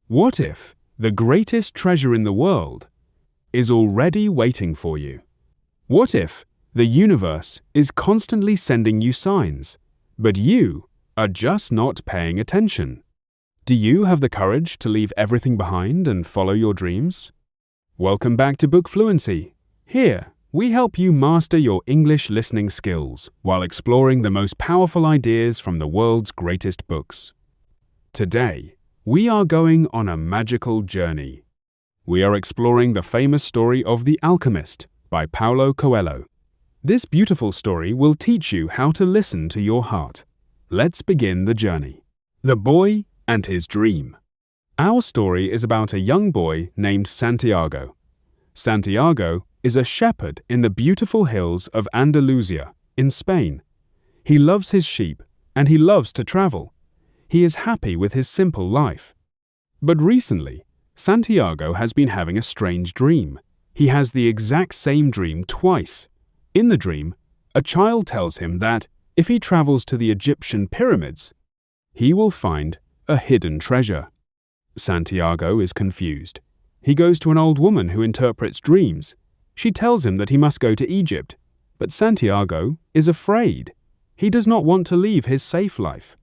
What if the greatest treasure in the world is already waiting for you? What if the universe is constantly sending you signs, but you are just not paying attention? Do you have the courage to leave everything behind and follow your dreams? Welcome back to BookFluency. Here, we help you master your English listening skills while exploring the most powerful ideas from the world's greatest books. Today, we are going on a magical journey. We are exploring the famous story of The Alchemist by Paulo Coelho. This beautiful story will teach you how to listen to your heart. Let's begin the journey. The Boy and His Dream. Our story is about a young boy named Santiago. Santiago is a shepherd in the beautiful hills of Andalusia in Spain. He loves his sheep and he loves to travel. He is happy with his simple life. But recently, Santiago has been having a strange dream. He has the exact same dream twice. In the dream, a child tells him that if he travels to the Egyptian pyramids, he will find a hidden treasure. Santiago is confused. He goes to an old woman who interprets dreams. She tells him that he must go to Egypt, but Santiago is afraid. He does not want to leave his safe life.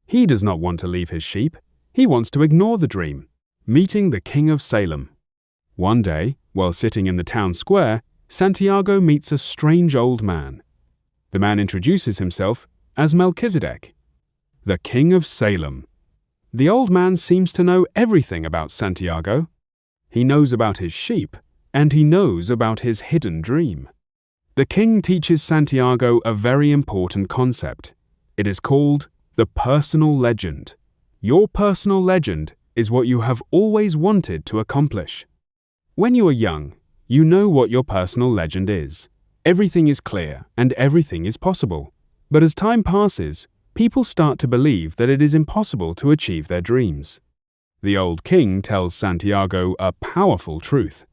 He does not want to leave his sheep. He wants to ignore the dream. Meeting the King of Salem. One day, while sitting in the town square, Santiago meets a strange old man. The man introduces himself as Melchizedek, the King of Salem. The old man seems to know everything about Santiago. He knows about his sheep, and he knows about his hidden dream. The king teaches Santiago a very important concept. It is called the personal legend. Your personal legend is what you have always wanted to accomplish. When you are young, you know what your personal legend is. Everything is clear and everything is possible. But as time passes, people start to believe that it is impossible to achieve their dreams. The old king tells Santiago a powerful truth.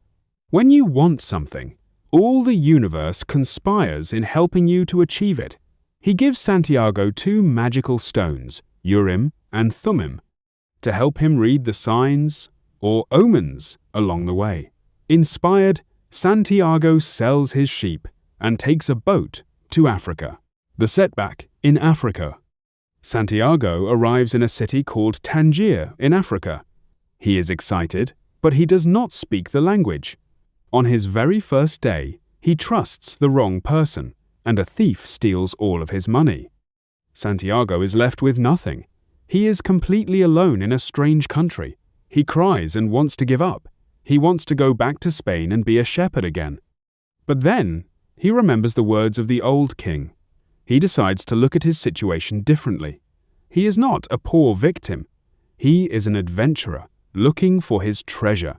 When you want something, all the universe conspires in helping you to achieve it. He gives Santiago two magical stones, Urim and Thummim, to help him read the signs or omens along the way. Inspired, Santiago sells his sheep and takes a boat to Africa. The setback in Africa. Santiago arrives in a city called Tangier in Africa. He is excited, but he does not speak the language. On his very first day, he trusts the wrong person, and a thief steals all of his money. Santiago is left with nothing. He is completely alone in a strange country. He cries and wants to give up. He wants to go back to Spain and be a shepherd again. But then, he remembers the words of the old king. He decides to look at his situation differently. He is not a poor victim. He is an adventurer, looking for his treasure.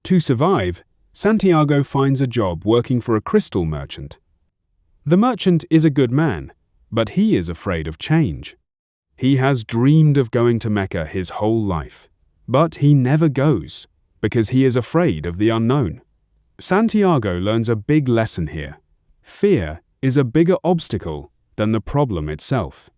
To survive, Santiago finds a job working for a crystal merchant. The merchant is a good man, but he is afraid of change. He has dreamed of going to Mecca his whole life, but he never goes because he is afraid of the unknown. Santiago learns a big lesson here. Fear is a bigger obstacle than the problem itself.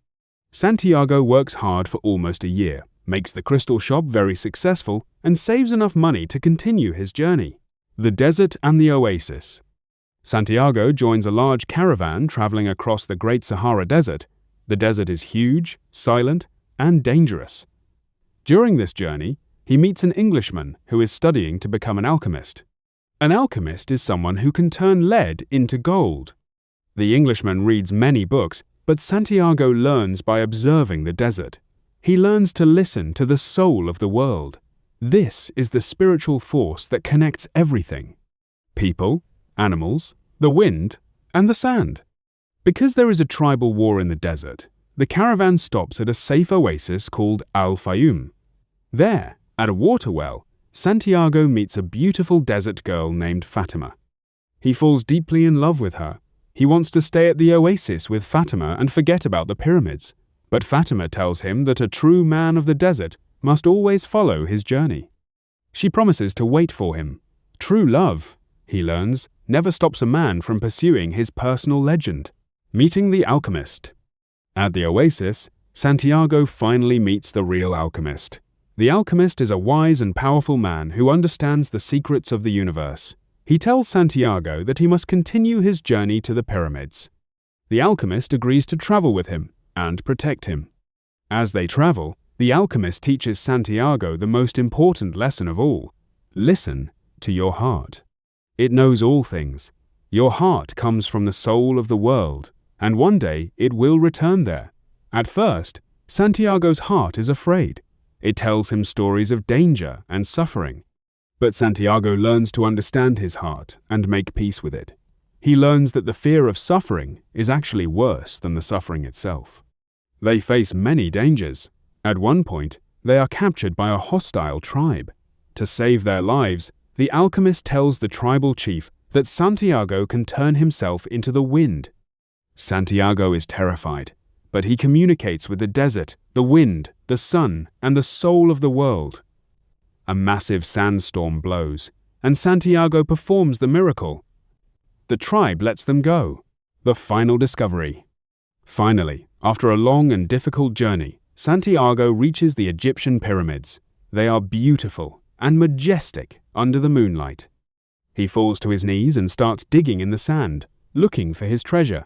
Santiago works hard for almost a year, makes the crystal shop very successful, and saves enough money to continue his journey. The desert and the oasis. Santiago joins a large caravan traveling across the Great Sahara Desert. The desert is huge, silent, and dangerous. During this journey, he meets an Englishman who is studying to become an alchemist. An alchemist is someone who can turn lead into gold. The Englishman reads many books, but Santiago learns by observing the desert. He learns to listen to the soul of the world. This is the spiritual force that connects everything. People, animals, the wind, and the sand. Because there is a tribal war in the desert, the caravan stops at a safe oasis called Al-Fayoum. There, at a water well, Santiago meets a beautiful desert girl named Fatima. He falls deeply in love with her. He wants to stay at the oasis with Fatima and forget about the pyramids. But Fatima tells him that a true man of the desert must always follow his journey. She promises to wait for him. True love, he learns, never stops a man from pursuing his personal legend. Meeting the Alchemist. At the oasis, Santiago finally meets the real alchemist. The alchemist is a wise and powerful man who understands the secrets of the universe. He tells Santiago that he must continue his journey to the pyramids. The alchemist agrees to travel with him and protect him. As they travel, the alchemist teaches Santiago the most important lesson of all: listen to your heart. It knows all things. Your heart comes from the soul of the world, and one day it will return there. At first, Santiago's heart is afraid. It tells him stories of danger and suffering. But Santiago learns to understand his heart and make peace with it. He learns that the fear of suffering is actually worse than the suffering itself. They face many dangers. At one point, they are captured by a hostile tribe. To save their lives, the alchemist tells the tribal chief that Santiago can turn himself into the wind. Santiago is terrified, but he communicates with the desert, the wind, the sun, and the soul of the world. A massive sandstorm blows, and Santiago performs the miracle. The tribe lets them go. The final discovery. Finally, after a long and difficult journey, Santiago reaches the Egyptian pyramids. They are beautiful and majestic under the moonlight. He falls to his knees and starts digging in the sand, looking for his treasure.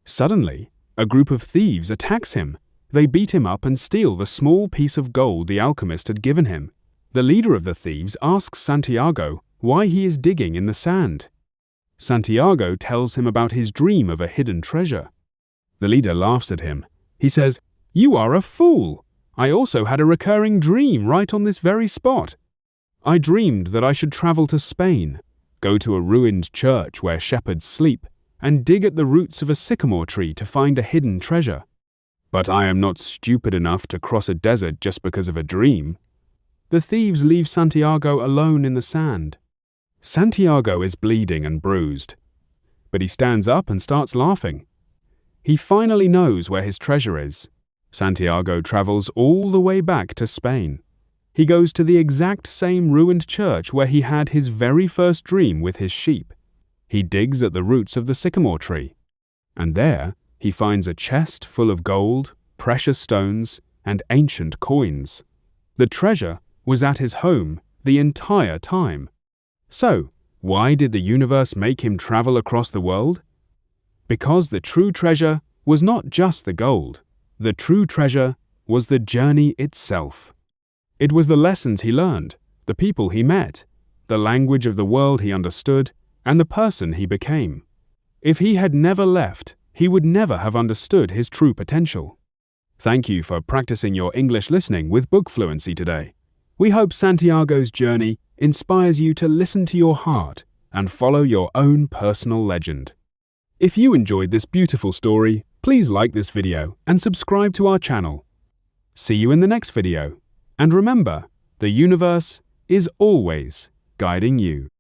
Suddenly, a group of thieves attacks him. They beat him up and steal the small piece of gold the alchemist had given him. The leader of the thieves asks Santiago why he is digging in the sand. Santiago tells him about his dream of a hidden treasure. The leader laughs at him. He says, "You are a fool. I also had a recurring dream right on this very spot. I dreamed that I should travel to Spain, go to a ruined church where shepherds sleep, and dig at the roots of a sycamore tree to find a hidden treasure. But I am not stupid enough to cross a desert just because of a dream." The thieves leave Santiago alone in the sand. Santiago is bleeding and bruised, but he stands up and starts laughing. He finally knows where his treasure is. Santiago travels all the way back to Spain. He goes to the exact same ruined church where he had his very first dream with his sheep. He digs at the roots of the sycamore tree, and there he finds a chest full of gold, precious stones, and ancient coins. The treasure was at his home the entire time. So, why did the universe make him travel across the world? Because the true treasure was not just the gold. The true treasure was the journey itself. It was the lessons he learned, the people he met, the language of the world he understood, and the person he became. If he had never left, he would never have understood his true potential. Thank you for practicing your English listening with BookFluency today. We hope Santiago's journey inspires you to listen to your heart and follow your own personal legend. If you enjoyed this beautiful story, please like this video and subscribe to our channel. See you in the next video. And remember, the universe is always guiding you.